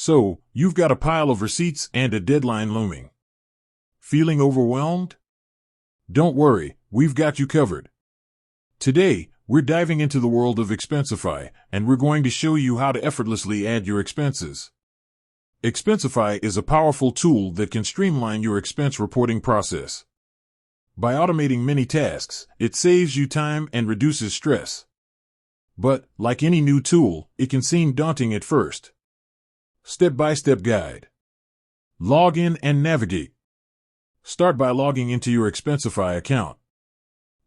So, you've got a pile of receipts and a deadline looming. Feeling overwhelmed? Don't worry, we've got you covered. Today, we're diving into the world of Expensify, and we're going to show you how to effortlessly add your expenses. Expensify is a powerful tool that can streamline your expense reporting process. By automating many tasks, it saves you time and reduces stress. But, like any new tool, it can seem daunting at first. Step-by-step guide. Log in and navigate. Start by logging into your Expensify account.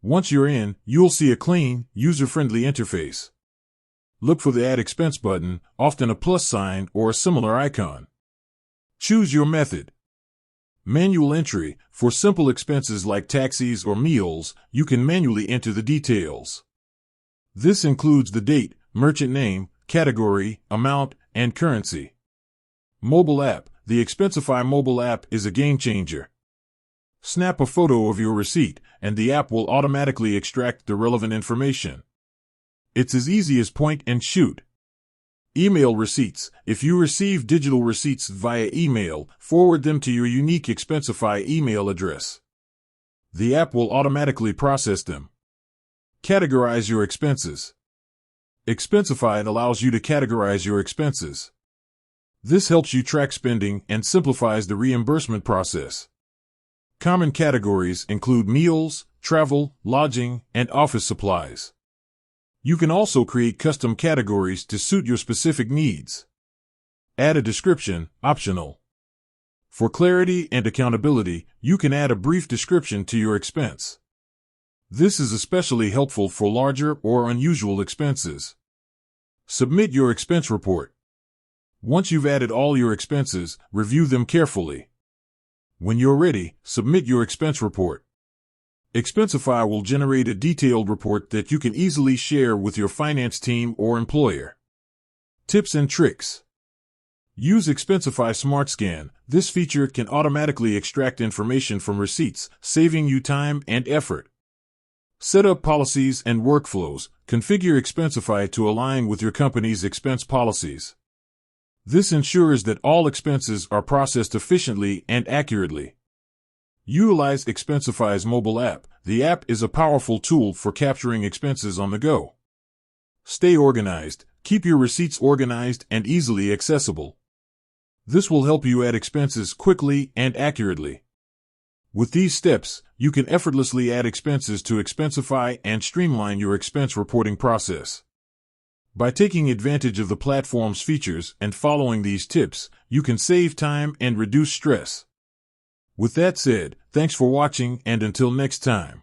Once you're in, you'll see a clean, user-friendly interface. Look for the Add Expense button, often a plus sign or a similar icon. Choose your method. Manual entry. For simple expenses like taxis or meals, you can manually enter the details. This includes the date, merchant name, category, amount, and currency. Mobile app. The Expensify mobile app is a game changer. Snap a photo of your receipt, and the app will automatically extract the relevant information. It's as easy as point and shoot. Email receipts. If you receive digital receipts via email, forward them to your unique Expensify email address. The app will automatically process them. Categorize your expenses. Expensify allows you to categorize your expenses. This helps you track spending and simplifies the reimbursement process. Common categories include meals, travel, lodging, and office supplies. You can also create custom categories to suit your specific needs. Add a description, optional. For clarity and accountability, you can add a brief description to your expense. This is especially helpful for larger or unusual expenses. Submit your expense report. Once you've added all your expenses, review them carefully. When you're ready, submit your expense report. Expensify will generate a detailed report that you can easily share with your finance team or employer. Tips and tricks. Use Expensify Smart Scan. This feature can automatically extract information from receipts, saving you time and effort. Set up policies and workflows. Configure Expensify to align with your company's expense policies. This ensures that all expenses are processed efficiently and accurately. Utilize Expensify's mobile app. The app is a powerful tool for capturing expenses on the go. Stay organized. Keep your receipts organized and easily accessible. This will help you add expenses quickly and accurately. With these steps, you can effortlessly add expenses to Expensify and streamline your expense reporting process. By taking advantage of the platform's features and following these tips, you can save time and reduce stress. With that said, thanks for watching, and until next time.